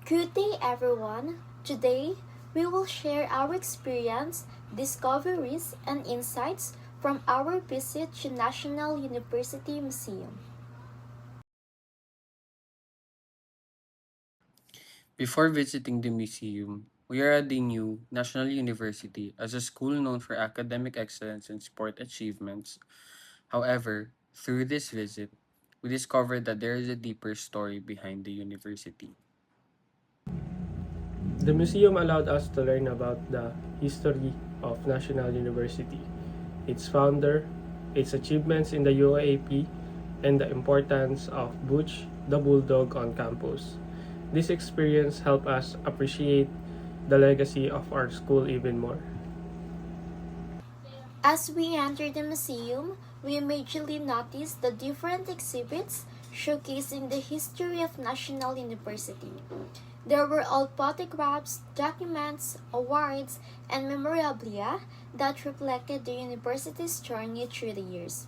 Good day, everyone. Today, we will share our experience, discoveries, and insights from our visit to National University Museum. Before visiting the museum, we already knew National University as a school known for academic excellence and sport achievements. However, through this visit, we discovered that there is a deeper story behind the university. The museum allowed us to learn about the history of National University, its founder, its achievements in the UAP, and the importance of Butch the Bulldog on campus. This experience helped us appreciate the legacy of our school even more. As we entered the museum, we immediately noticed the different exhibits showcasing the history of National University. There were all photographs, documents, awards, and memorabilia that reflected the university's journey through the years.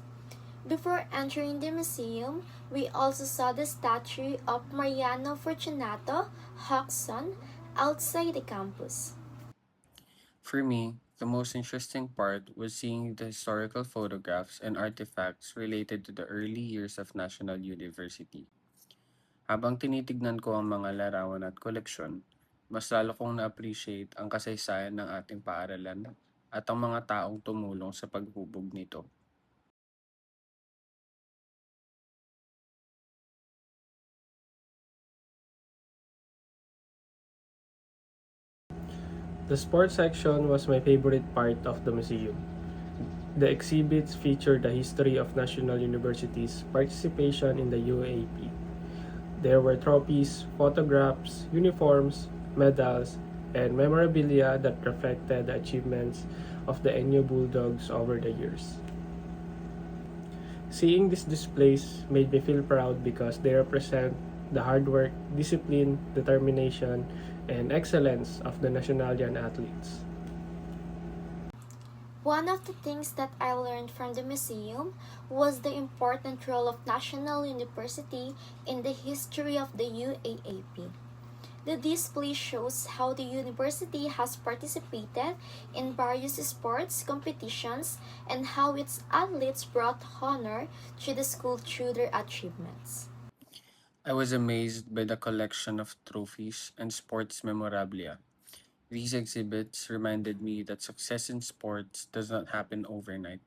Before entering the museum, we also saw the statue of Mariano Fortunato, Hawk's son, outside the campus. For me, the most interesting part was seeing the historical photographs and artifacts related to the early years of National University. Habang tinitignan ko ang mga larawan at koleksyon, mas lalo kong na-appreciate ang kasaysayan ng ating paaralan at ang mga taong tumulong sa paghubog nito. The sports section was my favorite part of the museum. The exhibits featured the history of National University's participation in the UAP. There were trophies, photographs, uniforms, medals, and memorabilia that reflected the achievements of the NU Bulldogs over the years. Seeing these displays made me feel proud because they represent the hard work, discipline, determination, and excellence of the Nationalian athletes. One of the things that I learned from the museum was the important role of National University in the history of the UAAP. The display shows how the university has participated in various sports competitions and how its athletes brought honor to the school through their achievements. I was amazed by the collection of trophies and sports memorabilia. These exhibits reminded me that success in sports does not happen overnight.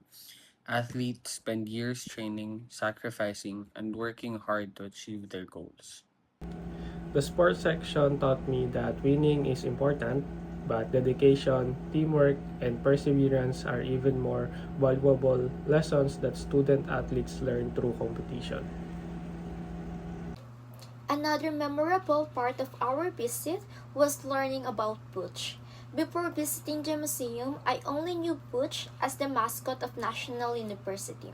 Athletes spend years training, sacrificing, and working hard to achieve their goals. The sports section taught me that winning is important, but dedication, teamwork, and perseverance are even more valuable lessons that student athletes learn through competition. Another memorable part of our visit was learning about Butch. Before visiting the museum, I only knew Butch as the mascot of National University.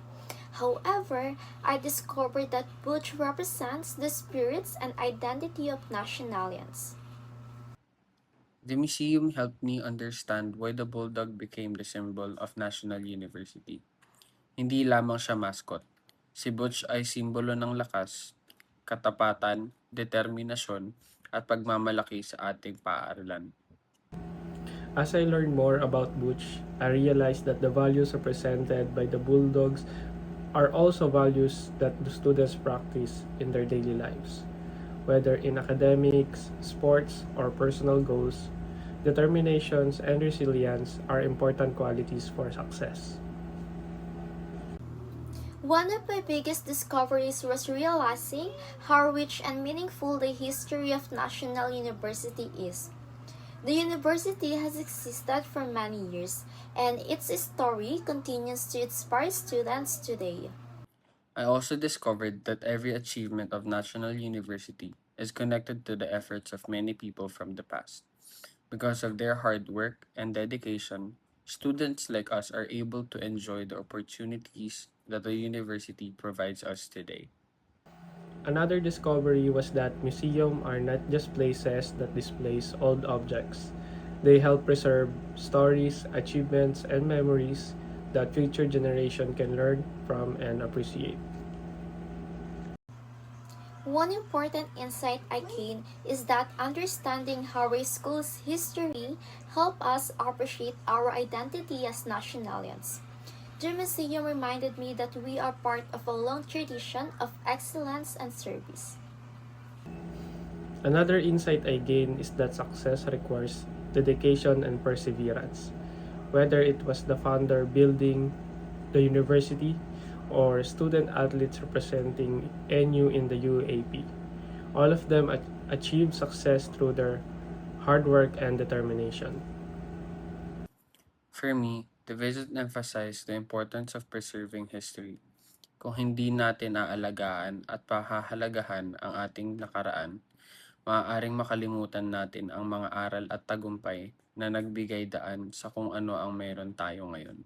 However, I discovered that Butch represents the spirits and identity of Nationalians. The museum helped me understand why the bulldog became the symbol of National University. Hindi lamang siya mascot. Si Butch ay simbolo ng lakas, katapatan, determinasyon, at pagmamalaki sa ating paaralan. As I learned more about Butch, I realized that the values represented by the Bulldogs are also values that the students practice in their daily lives. Whether in academics, sports, or personal goals, determinations and resilience are important qualities for success. One of my biggest discoveries was realizing how rich and meaningful the history of National University is. The university has existed for many years, and its story continues to inspire students today. I also discovered that every achievement of National University is connected to the efforts of many people from the past. Because of their hard work and dedication, students like us are able to enjoy the opportunities that the university provides us today. Another discovery was that museums are not just places that displays old objects. They help preserve stories, achievements, and memories that future generation can learn from and appreciate. One important insight I gained is that understanding how a school's history help us appreciate our identity as nationalians. The museum reminded me that we are part of a long tradition of excellence and service. Another insight I gained is that success requires dedication and perseverance. Whether it was the founder building the university or student athletes representing NU in the UAP, all of them achieved success through their hard work and determination. For me, the visit emphasized the importance of preserving history. Kung hindi natin aalagaan at pahahalagahan ang ating nakaraan, maaaring makalimutan natin ang mga aral at tagumpay na nagbigay daan sa kung ano ang meron tayo ngayon.